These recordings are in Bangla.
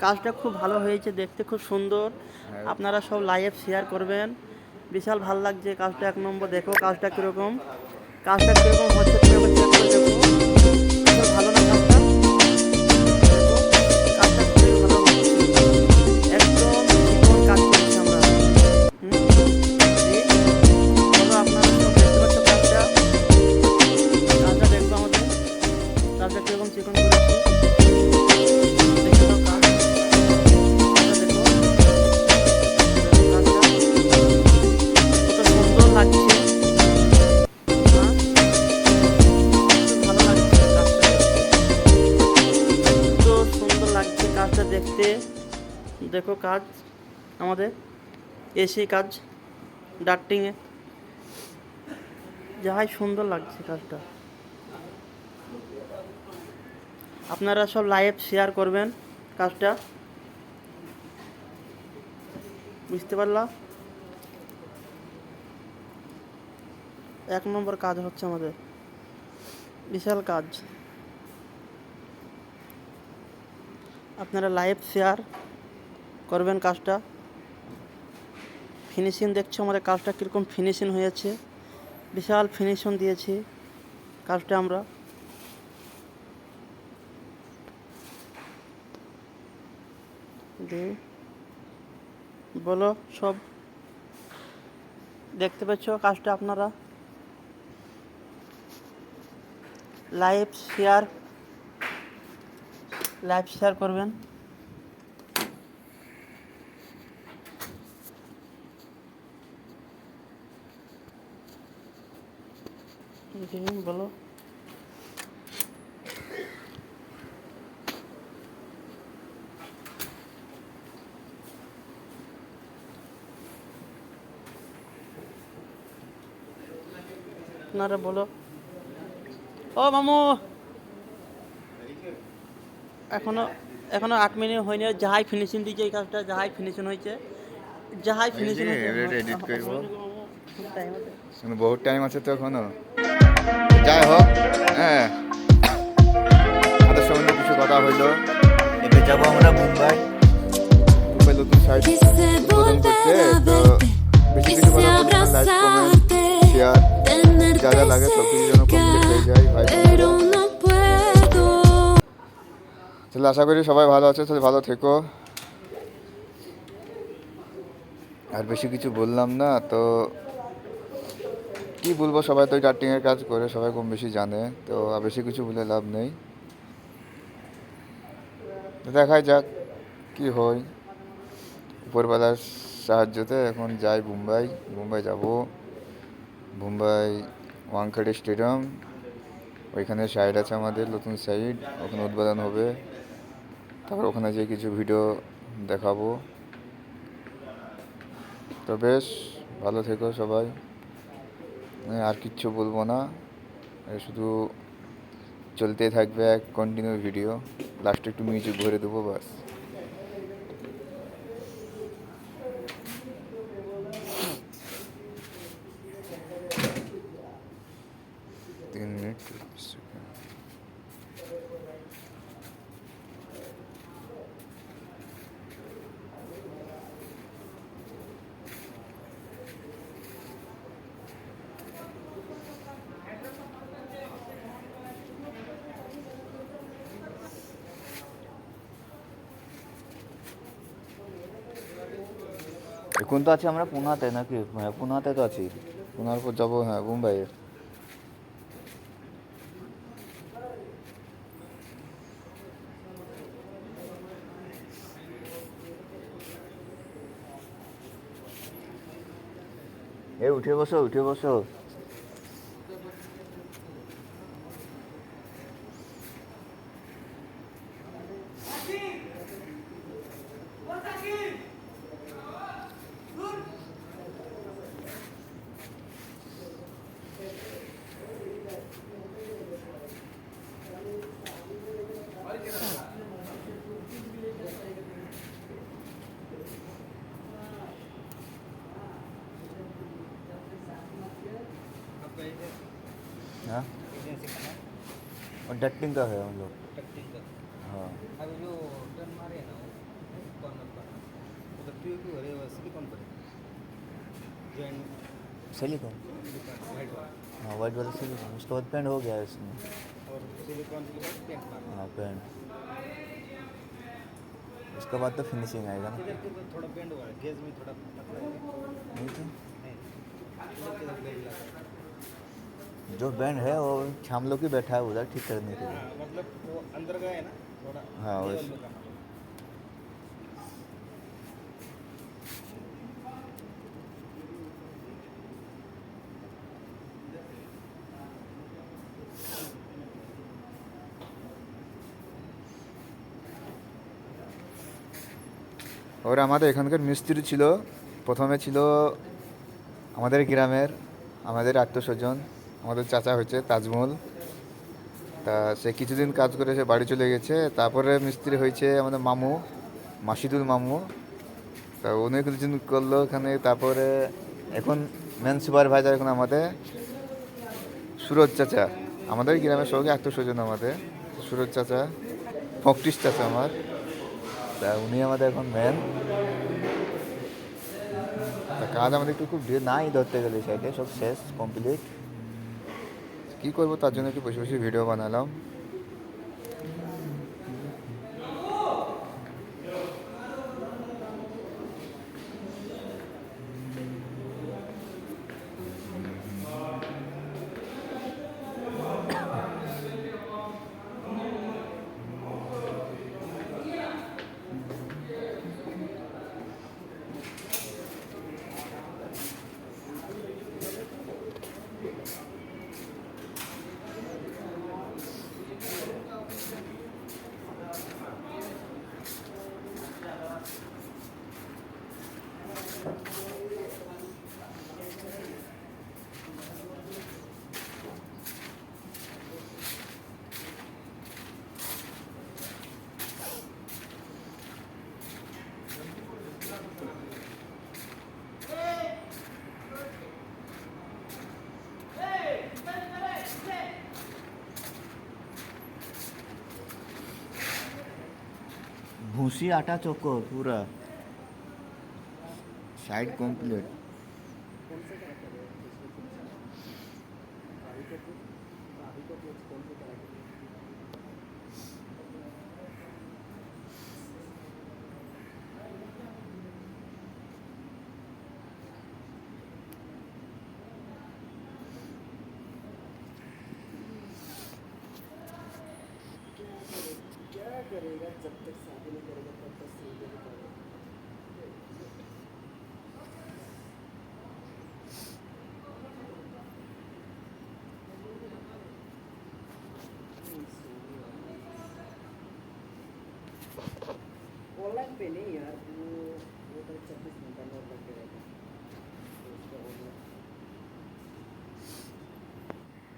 কাজটা খুব ভালো হয়েছে, দেখতে খুব সুন্দর। আপনারা সব লাইভ শেয়ার করবেন। বিশাল ভালো লাগছে কাজটা, এক নম্বর। দেখো কাজটা কীরকম, কাজটা কীরকম হচ্ছে তুমি একবার চেক করে দেখো। বিশাল ভালো না কাজটা? দেখো কাজটা খুবই ভালো হচ্ছে, একদম চিকন কাজ করছি আমরা। জি, বলো আপনারা সব দেখতে পাচ্ছ কাজটা? কাজটা দেখবো আমাদের, কাজটা কীরকম চিকন করেছি। দেখে দাও কাজ, কাজটা দেখো, দেখো কাজটা কত সুন্দর লাগছে। হ্যাঁ, খুব ভালো লাগছে কাজটা দেখতে, কত সুন্দর লাগছে কাজটা দেখতে। দেখো কাজ আমাদের এসি কাজ ডাক্টিংয়ে, যাই সুন্দর লাগছে কাজটা। আপনারা সব লাইভ শেয়ার করবেন কাজটা, বুঝতে পারলা? এক নম্বর কাজ হচ্ছে আমাদের, বিশাল কাজ। আপনারা লাইভ শেয়ার করবেন কাজটা। ফিনিশিং দেখছো আমাদের কাজটা কীরকম ফিনিশিং হয়েছে, বিশাল ফিনিশিং দিয়েছি কাজটা আমরা। বলো সব দেখতে পাচ্ছ কাজটা, আপনারা লাইভ শেয়ার করবেন। বলো আপনারা, বলো। ও মামু, এখনো 8 মিনিট হয়নি, যাহাই ফিনিশিং দিয়েছে এই কাজটা, যাহাই ফিনিশিং হয়েছে, যাহাই ফিনিশিং হয়েছে। এডিট করবো, বহুত টাইম আছে তো এখনো। যাই হোক, হ্যাঁ, তাদের সঙ্গে কিছু কথা হইলো। এবার যাবো আমরা মুম্বাই নতুন সাইট উদ্বোধন করতে। তো বেশি কিছু কথা বলবো না, লাইক কমেন্ট শেয়ার যা যা লাগে সব কিছু যেন কমপ্লিট হয়ে যায় ভাই। তাহলে আশা করি সবাই ভালো আছে, তাহলে ভালো থেকো। আর বেশি কিছু বললাম না তো, কি বলবো, সবাই তো ডাক্টিংয়ের কাজ করে, সবাই কম বেশি জানে, তো আর বেশি কিছু বলে লাভ নেই। দেখাই যাক কি হয় উপরবেলার সাহায্যতে। এখন যাই মুম্বাই যাব। মুম্বাই ওয়াংখেড়ে স্টেডিয়াম, ওইখানে সাইড আছে আমাদের, নতুন সাইড, ওখানে উদ্বোধন হবে। তারপর ওখানে যেয়ে কিছু ভিডিও দেখাবো। তো বেশ ভালো থেকো সবাই, আর কিচ্ছু বলবো না, শুধু চলতে থাকবে এক কন্টিনিউ ভিডিও। লাস্টে একটু মিউজিক ভরে দেবো বাস। 3 মিনিট 20 সেকেন্ড। এখন তো আছি আমরা পুনাতে, নাকি? হ্যাঁ, পুনাতে তো আছি। পুনার পর যাবো, হ্যাঁ, মুম্বাইয়ে। উঠে বসো, উঠে বসো। हाँ, और डक्टिंग का है हम लोग। हाँ, सिलिकॉन, हाँ वाइट वाला सिलिकॉन, उसके बाद पेंट हो गया है इसमें। हाँ पेंट, उसके बाद तो फिनिशिंग आएगा ना। थोड़ा बेंड हुआ है, गेज में थोड़ा पतला है। नहीं तो नहीं, इधर किधर बेंड लगा है। जो बैंड है वो हम लोग ही बैठा है उधर ठीक करने के लिए। हाँ, मतलब वो अंदर गए ना थोड़ा। हाँ, लेवल वैसे। में करना। और আমাদের এখানকার মিস্ত্রি ছিল, প্রথমে ছিল আমাদের গ্রামের, আমাদের আত্মস্বজন, আমাদের চাচা হচ্ছে তাজমল। তা সে কিছুদিন কাজ করে সে বাড়ি চলে গেছে। তারপরে মিস্ত্রি হয়েছে আমাদের মামু, মাসিদুল মামু। তা উনি কিছুদিন করলো এখানে। তারপরে এখন মেন সুপারভাইজার এখন আমাদের সুরজ চাচা, আমাদের গ্রামের সঙ্গে আত্মস্বজন আমাদের সুরজ চাচা, ফকটিস চাচা আমার। তা উনি আমাদের এখন মেন। তা কাজ আমাদের একটু খুব নাই ধরতে গেলে, সাইডে সব শেষ কমপ্লিট। কী করবো, তার জন্য একটু বসে বসে ভিডিও বানালাম। भूसी आटा चोको पूरा साइड कंप्लीट। क्या करेगा जब तक शादी नहीं करेगा तब तक सीधे नहीं करेगा। ऑनलाइन पे नहीं यार, वो तो 26 घंटा में लग के रहता है। तो उसका ऑनलाइन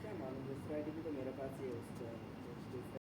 क्या मालूम, दूसरा आईडी भी तो मेरे पास ही है उसका।